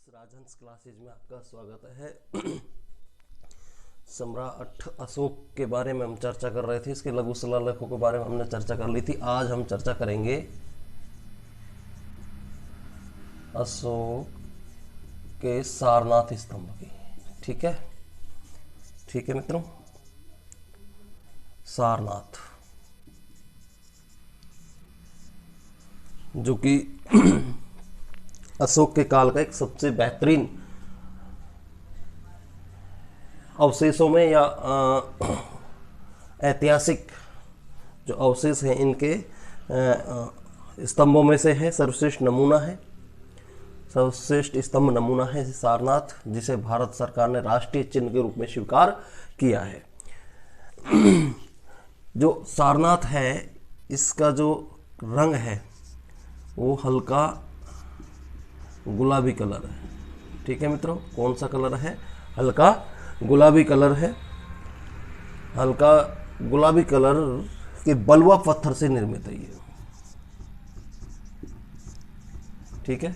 राजहंस classes में आपका स्वागत है। सम्राट अशोक के बारे में हम चर्चा कर रहे थे। इसके लघु शिलालेखों के बारे में हमने चर्चा कर ली थी। आज हम चर्चा करेंगे अशोक के सारनाथ स्तंभ की। ठीक है, ठीक है मित्रों। सारनाथ जो कि अशोक के काल का एक सबसे बेहतरीन अवशेषों में या ऐतिहासिक जो अवशेष हैं इनके स्तंभों में से है। सर्वश्रेष्ठ नमूना है, सर्वश्रेष्ठ स्तंभ नमूना है सारनाथ, जिसे भारत सरकार ने राष्ट्रीय चिन्ह के रूप में स्वीकार किया है। जो सारनाथ है इसका जो रंग है वो हल्का गुलाबी कलर है। ठीक है मित्रों, कौन सा कलर है? हल्का गुलाबी कलर है। हल्का गुलाबी कलर के बलुआ पत्थर से निर्मित है ये। ठीक है,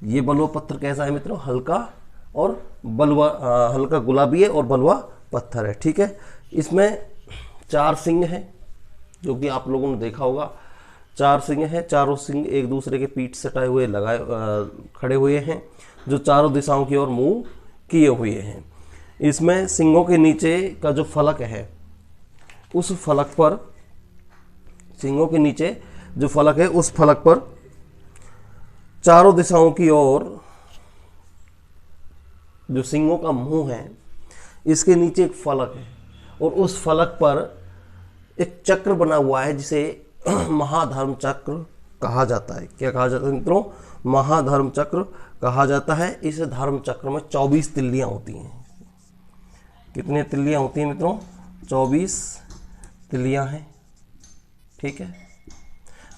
ये बलुआ पत्थर कैसा है मित्रों? हल्का और बलुआ, हल्का गुलाबी है और बलुआ पत्थर है। ठीक है, इसमें 4 सिंह हैं जो कि आप लोगों ने देखा होगा। 4 सिंह हैं, चारों सिंह एक दूसरे के पीठ सटाए हुए खड़े हुए हैं, जो चारों दिशाओं की ओर मुंह किए हुए हैं। इसमें सिंहों के नीचे का जो फलक है, उस फलक पर, सिंहों के नीचे जो फलक है उस फलक पर चारों दिशाओं की ओर जो सिंहों का मुंह है इसके नीचे एक फलक है और उस फलक पर एक चक्र बना हुआ है जिसे महाधर्म चक्र कहा जाता है। क्या कहा जाता है मित्रों? महाधर्म चक्र कहा जाता है। इस धर्म चक्र में 24 तिल्लियां होती हैं। कितने तिल्लियां होती हैं मित्रों? 24 तिल्लियां हैं। ठीक है,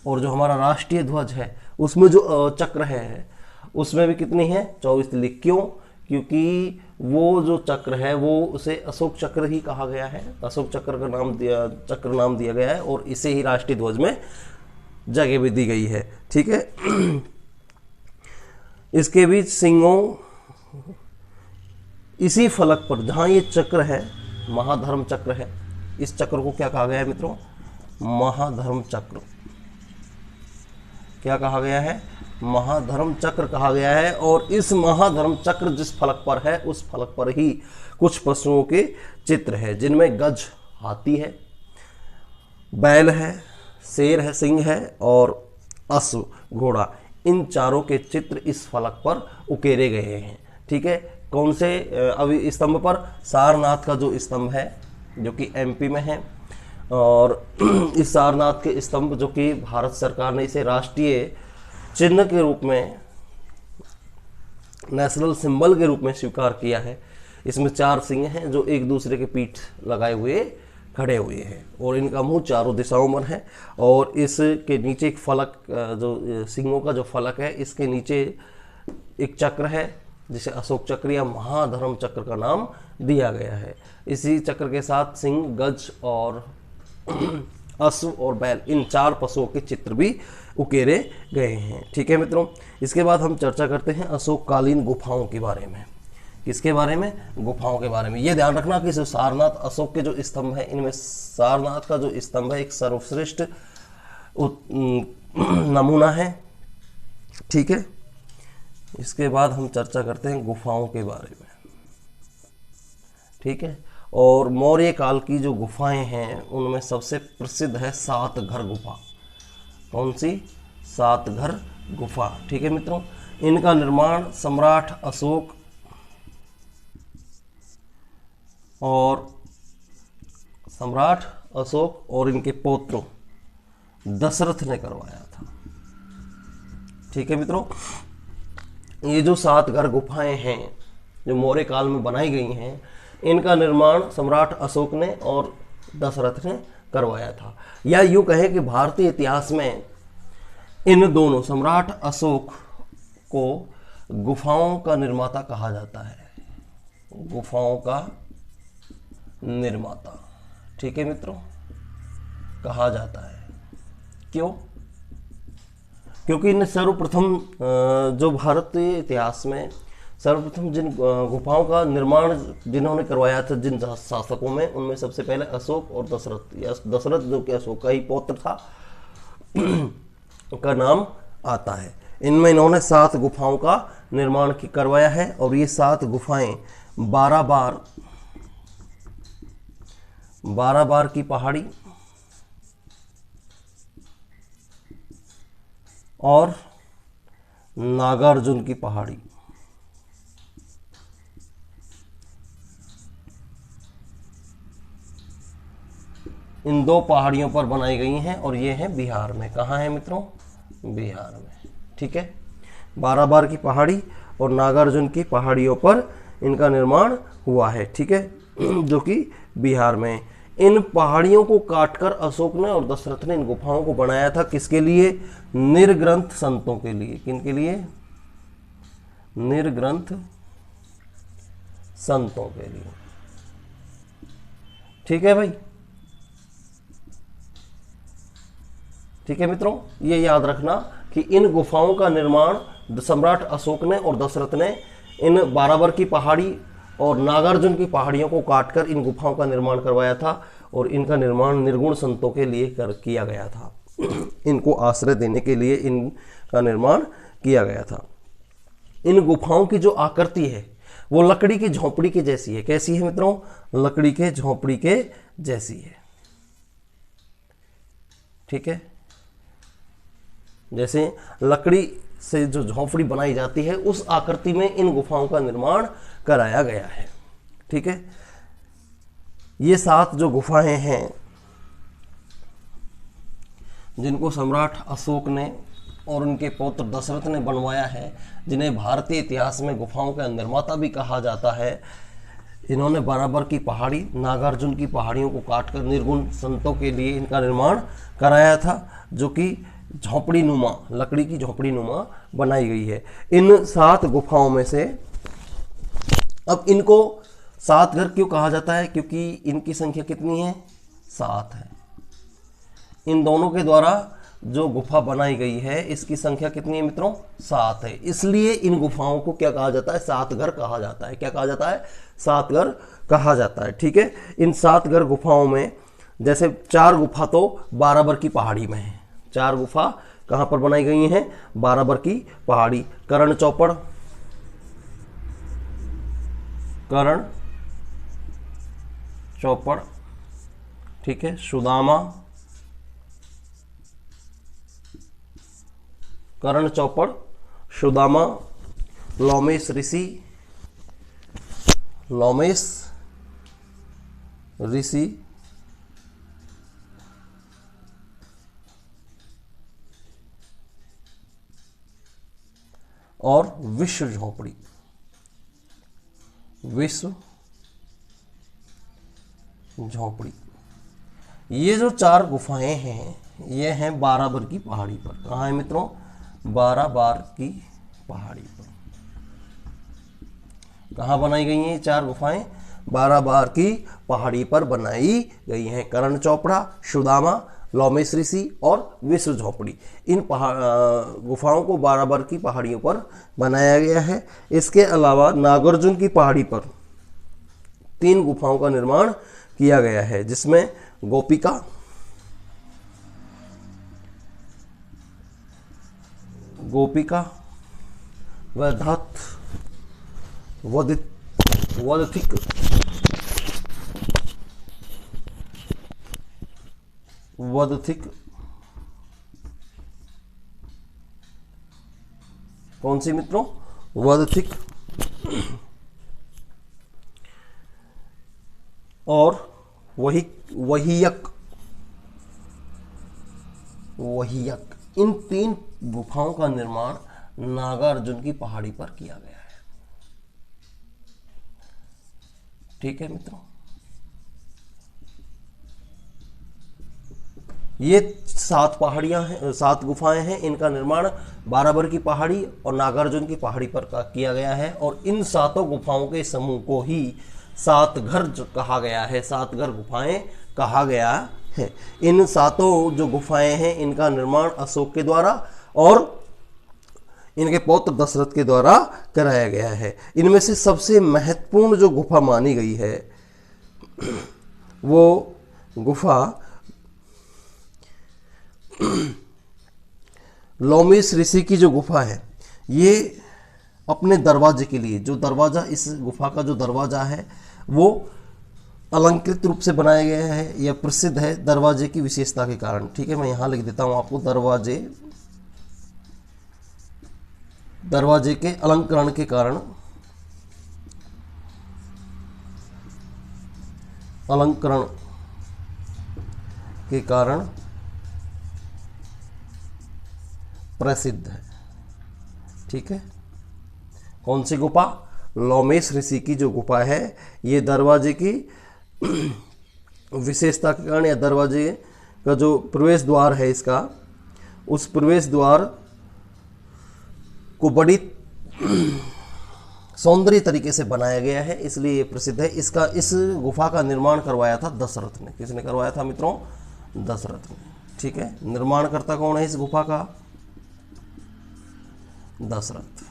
और जो हमारा राष्ट्रीय ध्वज है उसमें जो चक्र है उसमें भी कितनी है? 24 तिल्ली। क्यों? क्योंकि वो जो चक्र है वो उसे अशोक चक्र ही कहा गया है। अशोक चक्र का नाम दिया गया है और इसे ही राष्ट्रीय ध्वज में जगह भी दी गई है। ठीक है, इसके बीच सिंहों, इसी फलक पर जहां ये चक्र है, महाधर्म चक्र है, इस चक्र को क्या कहा गया है मित्रों? महाधर्म चक्र। क्या कहा गया है? महाधर्म चक्र कहा गया है। और इस महाधर्म चक्र जिस फलक पर है उस फलक पर ही कुछ पशुओं के चित्र है, जिनमें गज हाथी है, बैल है, शेर है, सिंह है और अश्व घोड़ा, इन चारों के चित्र इस फलक पर उकेरे गए हैं। ठीक है, कौन से अभी स्तंभ पर? सारनाथ का जो स्तंभ है जो कि एमपी में है। और इस सारनाथ के स्तंभ जो कि भारत सरकार ने इसे राष्ट्रीय चिन्ह के रूप में, नेशनल सिंबल के रूप में स्वीकार किया है। इसमें 4 सिंह हैं जो एक दूसरे के पीठ लगाए हुए खड़े हुए हैं और इनका मुंह चारों दिशाओं में है। और इसके नीचे एक फलक, जो सिंहों का जो फलक है इसके नीचे एक चक्र है जिसे अशोक चक्र या महाधर्म चक्र का नाम दिया गया है। इसी चक्र के साथ सिंह, गज और अश्व और बैल, इन 4 पशुओं के चित्र भी उकेरे गए हैं। ठीक है मित्रों, इसके बाद हम चर्चा करते हैं अशोककालीन गुफाओं के बारे में। किसके बारे में? गुफाओं के बारे में। ये ध्यान रखना कि जो सारनाथ अशोक के जो स्तंभ है इनमें सारनाथ का जो स्तंभ है एक सर्वश्रेष्ठ नमूना है। ठीक है, इसके बाद हम चर्चा करते हैं गुफाओं के बारे में। ठीक है, और मौर्य काल की जो गुफाएं हैं उनमें सबसे प्रसिद्ध है सातघर गुफा। कौन सी? सातघर गुफा। ठीक है मित्रों, इनका निर्माण सम्राट अशोक और इनके पौत्रों दशरथ ने करवाया था। ठीक है मित्रों, ये जो 7 घर गुफाएं हैं जो मौर्य काल में बनाई गई हैं, इनका निर्माण सम्राट अशोक ने और दशरथ ने करवाया था। या यूं कहें कि भारतीय इतिहास में इन दोनों, सम्राट अशोक को गुफाओं का निर्माता कहा जाता है। गुफाओं का निर्माता। ठीक है मित्रों, कहा जाता है। क्यों? क्योंकि इन्हें सर्वप्रथम जो भारतीय इतिहास में सर्वप्रथम जिन गुफाओं का निर्माण जिन्होंने करवाया था, जिन शासकों में, उनमें सबसे पहले अशोक और दशरथ, या दशरथ जो कि अशोक का ही पौत्र था का नाम आता है। इनमें इन्होंने 7 गुफाओं का निर्माण करवाया है और ये 7 गुफाएं 12 बार की पहाड़ी और नागार्जुन की पहाड़ी, इन 2 पहाड़ियों पर बनाई गई हैं और ये हैं बिहार में। कहाँ है मित्रों? बिहार में। ठीक है, 12 बार की पहाड़ी और नागार्जुन की पहाड़ियों पर इनका निर्माण हुआ है। ठीक है, जो कि बिहार में। इन पहाड़ियों को काटकर अशोक ने और दशरथ ने इन गुफाओं को बनाया था। किसके लिए? निर्ग्रंथ संतों के लिए। किनके लिए? निर्ग्रंथ संतों के लिए। ठीक है भाई, ठीक है मित्रों, ये याद रखना कि इन गुफाओं का निर्माण सम्राट अशोक ने और दशरथ ने इन 12 बार की पहाड़ी और नागार्जुन की पहाड़ियों को काटकर इन गुफाओं का निर्माण करवाया था और इनका निर्माण निर्गुण संतों के लिए किया गया था। इनको आश्रय देने के लिए इनका निर्माण किया गया था। इन गुफाओं की जो आकृति है वो लकड़ी की झोपड़ी के जैसी है। कैसी है मित्रों? लकड़ी के झोपड़ी के जैसी है। ठीक है, जैसे लकड़ी से जो झोपड़ी बनाई जाती है उस आकृति में इन गुफाओं का निर्माण कराया गया है। ठीक है, ये 7 जो गुफाएं हैं जिनको सम्राट अशोक ने और उनके पौत्र दशरथ ने बनवाया है, जिन्हें भारतीय इतिहास में गुफाओं का निर्माता भी कहा जाता है, इन्होंने 12 बार की पहाड़ी, नागार्जुन की पहाड़ियों को काटकर निर्गुण संतों के लिए इनका निर्माण कराया था, जो कि झोपड़ी नुमा, लकड़ी की झोपड़ी नुमा बनाई गई है। इन 7 गुफाओं में से, अब इनको 7 घर क्यों कहा जाता है? क्योंकि इनकी संख्या कितनी है? 7 है। इन दोनों के द्वारा जो गुफा बनाई गई है इसकी संख्या कितनी है मित्रों? 7 है। इसलिए इन गुफाओं को क्या कहा जाता है? 7 घर कहा जाता है। क्या कहा जाता है? 7 घर कहा जाता है। ठीक है, इन 7 घर गुफाओं में जैसे 4 गुफा तो 12 बार की पहाड़ी में है। 4 गुफा कहाँ पर बनाई गई हैं? 12 बार की पहाड़ी। कर्ण चौपड़, कर्ण चौपड़, ठीक है, सुदामा, कर्ण चौपड़, सुदामा, लोमेश ऋषि, लोमेश ऋषि, और विश्व झोपड़ी, विश्व झोपड़ी। ये जो 4 गुफाएं हैं ये हैं 12 बार की पहाड़ी पर। कहाँ है मित्रों? 12 बार की पहाड़ी पर। कहाँ बनाई गई हैं ये 4 गुफाएं? 12 बार की पहाड़ी पर बनाई गई हैं। कर्ण चौपड़ा, सुदामा, लोमेश ऋषि और विश्व झोपड़ी। इन गुफाओं को 12 बार की पहाड़ियों पर बनाया गया है। इसके अलावा नागार्जुन की पहाड़ी पर 3 गुफाओं का निर्माण किया गया है, जिसमें गोपिका, वैधात, वदथिक, कौन सी मित्रों? वदथिक और वहीयक। इन 3 गुफाओं का निर्माण नागार्जुन की पहाड़ी पर किया गया है। ठीक है मित्रों, ये 7 पहाड़ियां हैं, 7 गुफाएं हैं। इनका निर्माण 12 बार की पहाड़ी और नागार्जुन की पहाड़ी पर किया गया है और इन 7 गुफाओं के समूह को ही 7 घर कहा गया है, 7 घर गुफाएं कहा गया है। इन 7 जो गुफाएं हैं इनका निर्माण अशोक के द्वारा और इनके पौत्र दशरथ के द्वारा कराया गया है। इनमें से सबसे महत्वपूर्ण जो गुफा मानी गई है वो गुफा लोमेश ऋषि की जो गुफा है, ये अपने दरवाजे के लिए, जो दरवाज़ा, इस गुफा का जो दरवाज़ा है वो अलंकृत रूप से बनाया गया है। यह प्रसिद्ध है दरवाजे की विशेषता के कारण। ठीक है, मैं यहाँ लिख देता हूँ आपको, दरवाजे के अलंकरण के कारण, अलंकरण के कारण प्रसिद्ध है। ठीक है, कौन सी गुफा? लोमेश ऋषि की जो गुफा है, ये दरवाजे की विशेषता के कारण, या दरवाजे का जो प्रवेश द्वार है इसका, उस प्रवेश द्वार को बड़ी सौंदर्य तरीके से बनाया गया है, इसलिए ये प्रसिद्ध है। इस गुफा का निर्माण करवाया था दशरथ ने। किसने करवाया था मित्रों? दशरथ ने। ठीक है, निर्माणकर्ता कौन है इस गुफा का? दशरथ।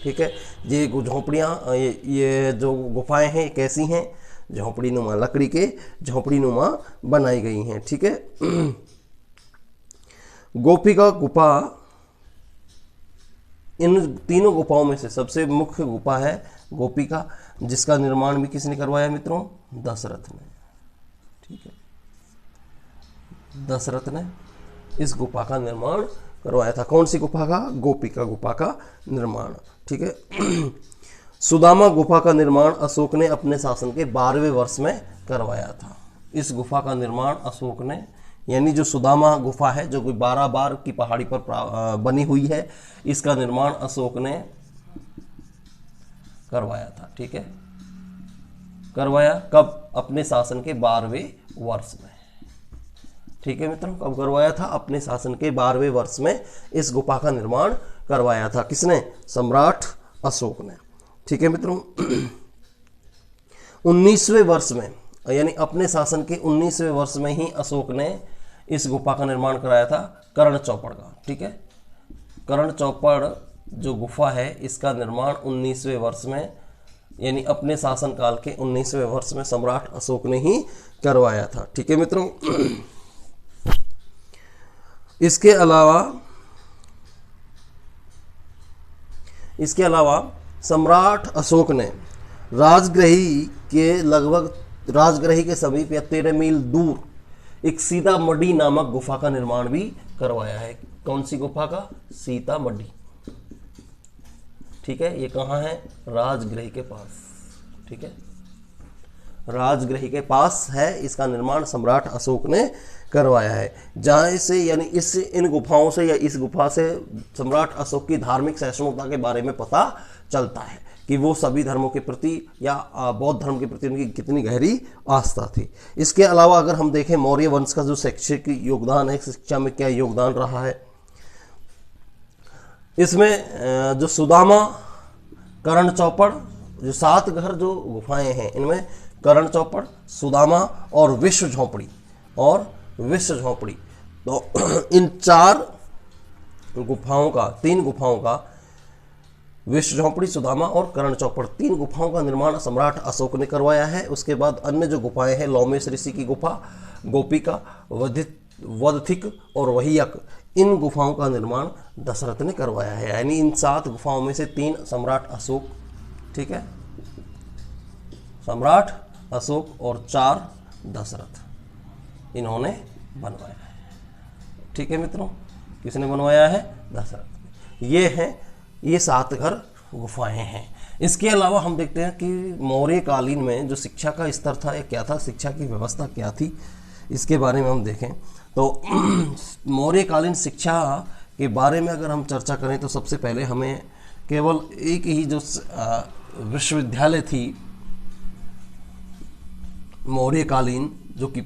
ठीक है, ये झोपड़ियाँ, ये जो गुफाएं हैं कैसी हैं? झोपड़ी नुमा, लकड़ी के झोपड़ी नुमा बनाई गई हैं। ठीक है, गोपिका गुफा इन तीनों गुफाओं में से सबसे मुख्य गुफा है गोपिका, जिसका निर्माण भी किसने करवाया मित्रों? दशरथ ने। ठीक है, दशरथ ने इस गुफा का निर्माण करवाया था। कौन सी गुफा का? गोपिका गुफा का निर्माण। ठीक है, सुदामा गुफा का निर्माण अशोक ने अपने शासन के 12वें वर्ष में करवाया था। इस गुफा का निर्माण अशोक ने, यानी जो सुदामा गुफा है जो कोई 12 बार की पहाड़ी पर बनी हुई है, इसका निर्माण अशोक ने करवाया था। ठीक है, करवाया कब? अपने शासन के 12वें वर्ष में। ठीक है मित्रों, कब करवाया था? अपने शासन के 12वें वर्ष में इस गुफा का निर्माण करवाया था। किसने? सम्राट अशोक ने। ठीक है मित्रों, 19वें वर्ष में, यानी अपने शासन के 19वें वर्ष में ही अशोक ने इस गुफा का निर्माण कराया था कर्ण चौपड़ का। ठीक है, कर्ण चौपड़ जो गुफा है इसका निर्माण 19वें वर्ष में, यानी अपने शासन काल के 19वें वर्ष में सम्राट अशोक ने ही करवाया था। ठीक है मित्रों, इसके अलावा सम्राट अशोक ने राजगृही के समीप या 13 मील दूर एक सीतामढ़ी नामक गुफा का निर्माण भी करवाया है। कौन सी गुफा का? सीतामढ़ी। ठीक है, ये कहाँ है? राजगृही के पास। ठीक है, राजगृही के पास है। इसका निर्माण सम्राट अशोक ने करवाया है। जहाँ से, यानी इन गुफाओं से या इस गुफा से सम्राट अशोक की धार्मिक सहिष्णुता के बारे में पता चलता है कि वो सभी धर्मों के प्रति या बौद्ध धर्म के प्रति उनकी कितनी गहरी आस्था थी। इसके अलावा अगर हम देखें मौर्य वंश का जो शैक्षिक योगदान है, शिक्षा में क्या योगदान रहा है, इसमें जो सुदामा, कर्ण चौपड़, जो 7 घर जो गुफाएं हैं, इनमें कर्ण चौपड़, सुदामा और विश्व झोपड़ी तो इन 3 गुफाओं का विश्व झोपड़ी, सुदामा और कर्ण चौपड़, 3 गुफाओं का निर्माण सम्राट अशोक ने करवाया है। उसके बाद अन्य जो गुफाएं हैं, लोमेश ऋषि की गुफा, गोपिका, वदथिक और वहियक, इन गुफाओं का निर्माण दशरथ ने करवाया है। यानी इन 7 गुफाओं में से 3 सम्राट अशोक, ठीक है, सम्राट अशोक और 4 दशरथ, इन्होंने बनवाया है। ठीक है मित्रों, किसने बनवाया है? दशरथ। ये 7 घर गुफाएं हैं। इसके अलावा हम देखते हैं कि मौर्य कालीन में जो शिक्षा का स्तर था, क्या था, शिक्षा की व्यवस्था क्या थी, इसके बारे में हम देखें तो मौर्य कालीन शिक्षा के बारे में अगर हम चर्चा करें तो सबसे पहले हमें केवल एक ही जो विश्वविद्यालय थी मौर्य कालीन, जो कि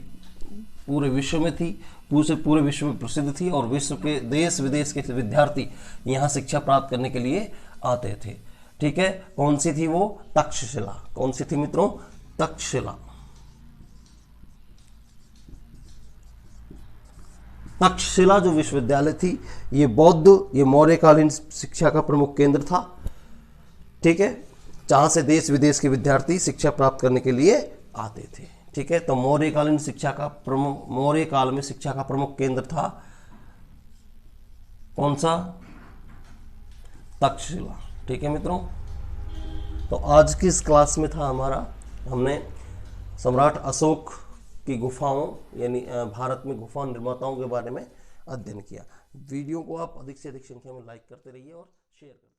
पूरे विश्व में थी, पूरे विश्व में प्रसिद्ध थी और विश्व के देश विदेश के विद्यार्थी यहाँ शिक्षा प्राप्त करने के लिए आते थे। ठीक है, कौन सी थी वो? तक्षशिला। कौन सी थी मित्रों? तक्षशिला। तक्षशिला जो विश्वविद्यालय थी ये बौद्ध, ये मौर्यकालीन शिक्षा का प्रमुख केंद्र था, ठीक है, जहाँ से देश विदेश के विद्यार्थी शिक्षा प्राप्त करने के लिए आते थे, ठीक है। तो मौर्यकालीन शिक्षा का प्रमुख, मौर्य काल में शिक्षा का प्रमुख केंद्र था कौन सा? तक्षशिला, ठीक है मित्रों। तो आज की इस क्लास में था हमारा, हमने सम्राट अशोक की गुफाओं यानी भारत में गुफा निर्माताओं के बारे में अध्ययन किया। वीडियो को आप अधिक से अधिक संख्या में लाइक करते रहिए और शेयर करते रहिए।